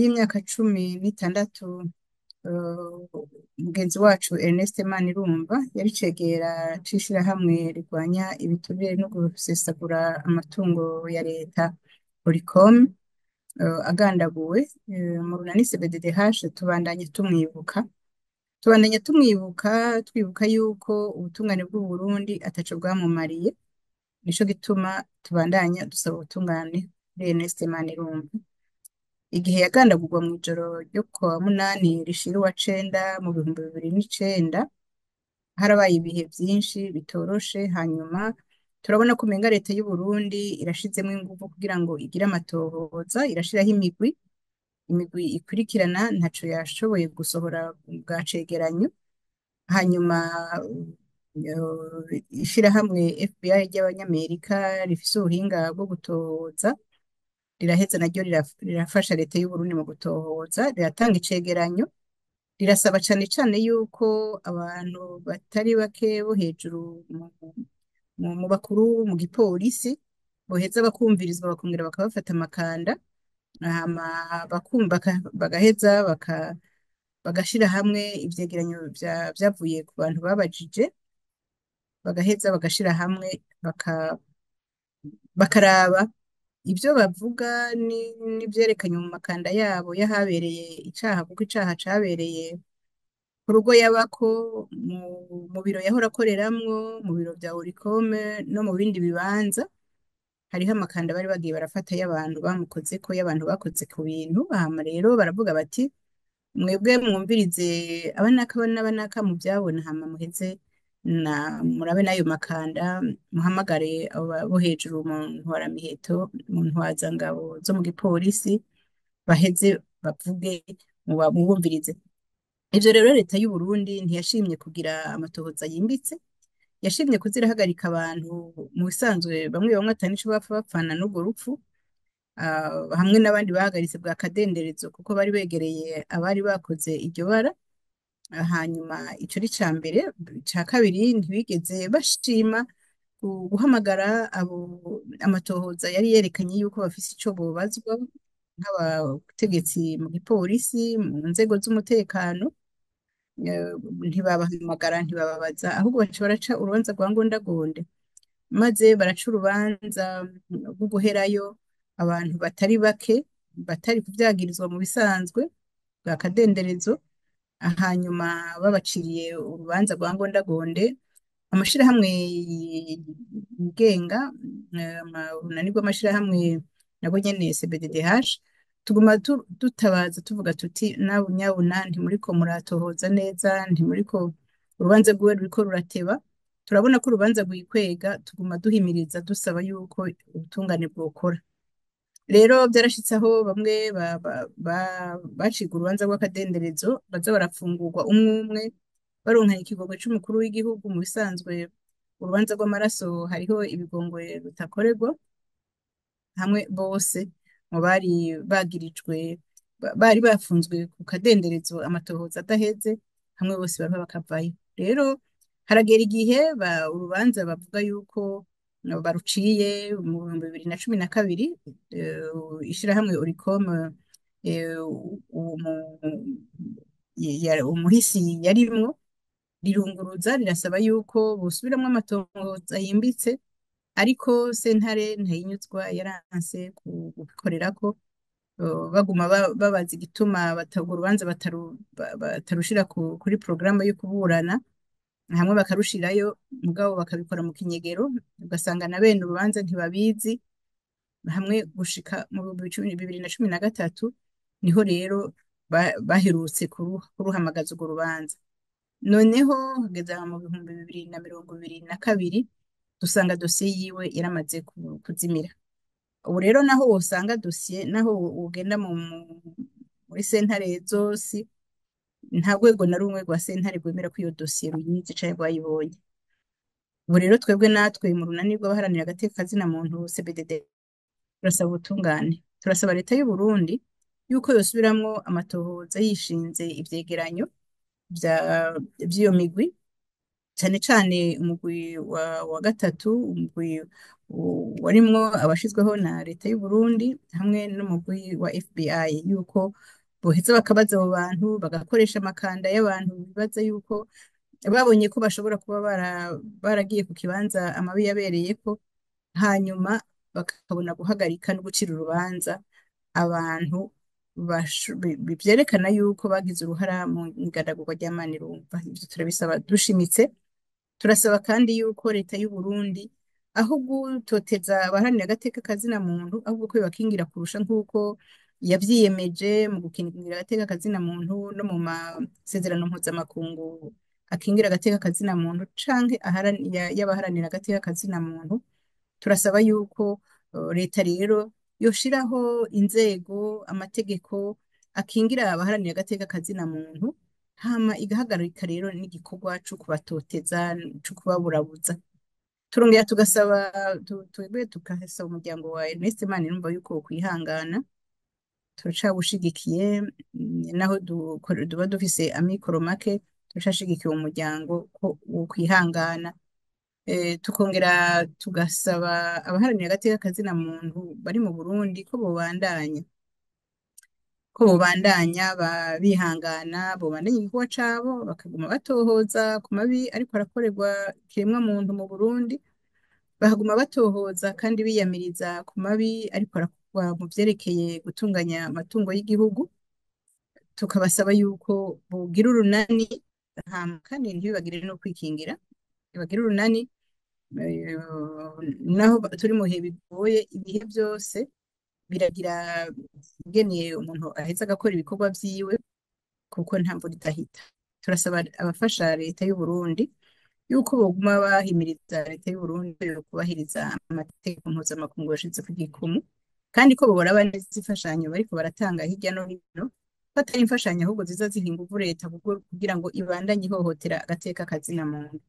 y'imyaka 16 mugenzi wacu Ernest Manirumva yari cegera c'ishirahamwe rigwanya ibiturire no gusesagura amatungo ya leta Oricom agandaguwe mu runani CBDDH tubandanya tumwibuka twibuka yuko ubutungane bw'u Burundi ataco bwamumariye nico gituma tubandanya dusaba ubutungane kuri Ernest Manirumva igihe yagandagurwa mw'ijoro ryo kuwa munani rishira uwa cenda mu 2009 harabaye ibihe vyinshi bitoroshe hanyuma turabona ko umenga leta y'u Burundi irashizemwo inguvu kugira ngo igire amatohoza irashiraho imigwi ikurikirana ntaco yashoboye gusohora bwa cegeranyo hanyuma ishirahamwe FBI ry'abanyamerika rifise ubuhinga bwo gutohoza riraheza naryo rirafasha leta y'u Burundi mu gutohoza riratanga icegeranyo rirasaba cane cane yuko abantu batari bake bo hejuru mu bakuru mu gipolisi boheza bakumvirizwa bakongera bakabafata amakanda hama bagaheza bagashira hamwe ivyegeranyo vyavuye ku bantu babajije bagaheza bagashira hamwe bakaraba ivyo bavuga n'ivyerekanye mu makanda yabo yahabereye icaha kuko icaha cabereye ku rugo yabako mu biro yahora akoreramwo mu biro vya Oricom no mu bindi bibanza hariho amakanda bari bagiye barafata y'abantu bamukozeko y'abantu bakoze ku bintu hama rero baravuga bati mwebwe mwumvirize abanaka n'abanaka mu vyabona hama muheze murabe n'ayo makanda muhamagare abo hejuru mu ntwaramiheto mu ntwazangabo zo mu gipolisi baheze bavuge mubumvirize ivyo rero leta y'u Burundi ntiyashimye kugira amatohoza yimbitse yashimye kuzirahagarika abantu mu bisanzwe bamwe atanico bapfa bapfana n'urwo rupfu hamwe n'abandi bahagaritse bwa kadenderezo kuko bari begereye abari bakoze iryo bara hanyuma ico ari ca mbere ca kabiri ntibigeze bashima guhamagara abo amatohoza yari yerekanye yuko bafise ico bobazwa nk'abategetsi mu gipolisi mu nzego z'umutekano ntibabahamagara ntibababaza ahubwo baca baraca urubanza rwa ngondagonde maze baraca urubanza rwo guherayo abantu batari bake batari kuvyagirizwa mu bisanzwe bwa kadenderezo hanyuma babaciriye urubanza rwa ngondagonde amashirahamwe yigenga urunani rw'amashirahamwe nabwo nyene CBDDH tuguma dutabaza tuvuga tuti nabu nyabuna ntimuriko muratohoza neza ntimuriko urubanza rwiwe ruriko rurateba turabona ko urubanza rwikwega tuguma duhimiriza dusaba yuko ubutungane bwokora rero byarashitse aho bamwe baciga urubanza rw'akadenderezo baza barafungurwa umwe baronkanye ikigongwe c'umukuru w'igihugu mu bisanzwe urubanza rw'amaraso hariho ibigongwe rutakorerwa hamwe bose mu bari bagirijwe bari bafunzwe ku kadenderezo amatohoza adaheze hamwe bose bava bakavayo rero haragera igihe urubanza bavuga yuko baruciye mu 2012 ishirahamwe Oricom umuhisi yarimwo rirunguruza rirasaba yuko bosubiramwo amatohoza yimbitse ariko sentare ntayinyuzwa yaranse kubikorerako baguma babaza igituma urwo rubanza batarushira kuri porogaramu yo kuburana hamwe bakarushirayo mugabo bakabikora mu kinyegero ugasanga na bene urubanza ntibabizi hamwe gushika mu 2013 niho rero baherutse kuruhamagaza urwo rubanza noneho hageze mu 2022 dusanga dosiye yiwe yaramaze kuzimira ubu rero naho wosanga dosiye naho ugenda muri sentare zose nta rwego na rumwe rwa sentare rwemera ko iyo dosiye ruyizi canke rwayibonye ubu rero twebwe natwe mu runani rw'abaharanira agateka kazina muntu CBDD turasaba ubutungane turasaba leta y'u Burundi yuko yosubiramwo amatohoza yishinze ivyegeranyo vy'iyo migwi cyane cyane umugwi wa gatatu, umugwi warimwo abashizweho na leta y'u Burundi hamwe n'umugwi wa FBI, yuko boheza bakabaza abo bantu bagakoresha amakanda y'abantu bibaza yuko babonye ko bashobora kuba baragiye ku kibanza amabi yabereyeko, hanyuma bakabona guhagarika no gucira urubanza abantu byerekana yuko bagize uruhara mu igandagurwa rya Manirumva. Ivyo turabisaba dushimitse. Turasaba kandi yuko leta y'u Burundi aho gutoteza abaharanira agateka kazina muntu, ahubwo ko yobakingira kurusha nk'uko yavyiyemeje mu gukingira agateka kazina muntu no mu masezerano mpuzamakungu akingira agateka kazina muntu canke y'abaharanira agateka kazina muntu. Turasaba yuko leta rero yoshiraho inzego, amategeko akingira abaharanira agateka kazina muntu, hama igahagarika rero n'igikorwa co kubatoteza, co kubaburabuza. Turongera tugasaba twebwe tugasaba umuryango wa Ernest Manirumva yuko kwihangana, turacawushigikiye naho duba dufise amikoro make, turacashigikiye uwo muryango ko wokwihangana. Tukongera tugasaba abaharanira agateka kazina muntu bari mu Burundi ko bobandanya bihangana, bobandanya igikorwa cabo, bakaguma batohoza ku mabi ariko arakorerwa kiremwa muntu mu Burundi, bakaguma batohoza kandi biyamiriza ku mabi ariko arakorwa mu vyerekeye gutunganya amatungo y'igihugu. Tukabasaba yuko bogira urunani, kandi ntibibagire no kwikingira, bagira urunani eh, naho turi mu bihe bigoye, ibihe byose biragira ingene umuntu aheza agakora ibikorwa vyiwe, kuko nta mvura idahita. Turasaba abafasha leta y'u Burundi yuko boguma bahimiriza leta y'u Burundi yo kubahiriza amategeko mpuzamakungu yashize ku gikumu, kandi ko boraba neza imfashanyo bariko baratanga hirya no hino, batari imfashanyo ahubwo ziza ziha inguvu leta kugira ngo ibandanye ihohotera agateka kazina muntu.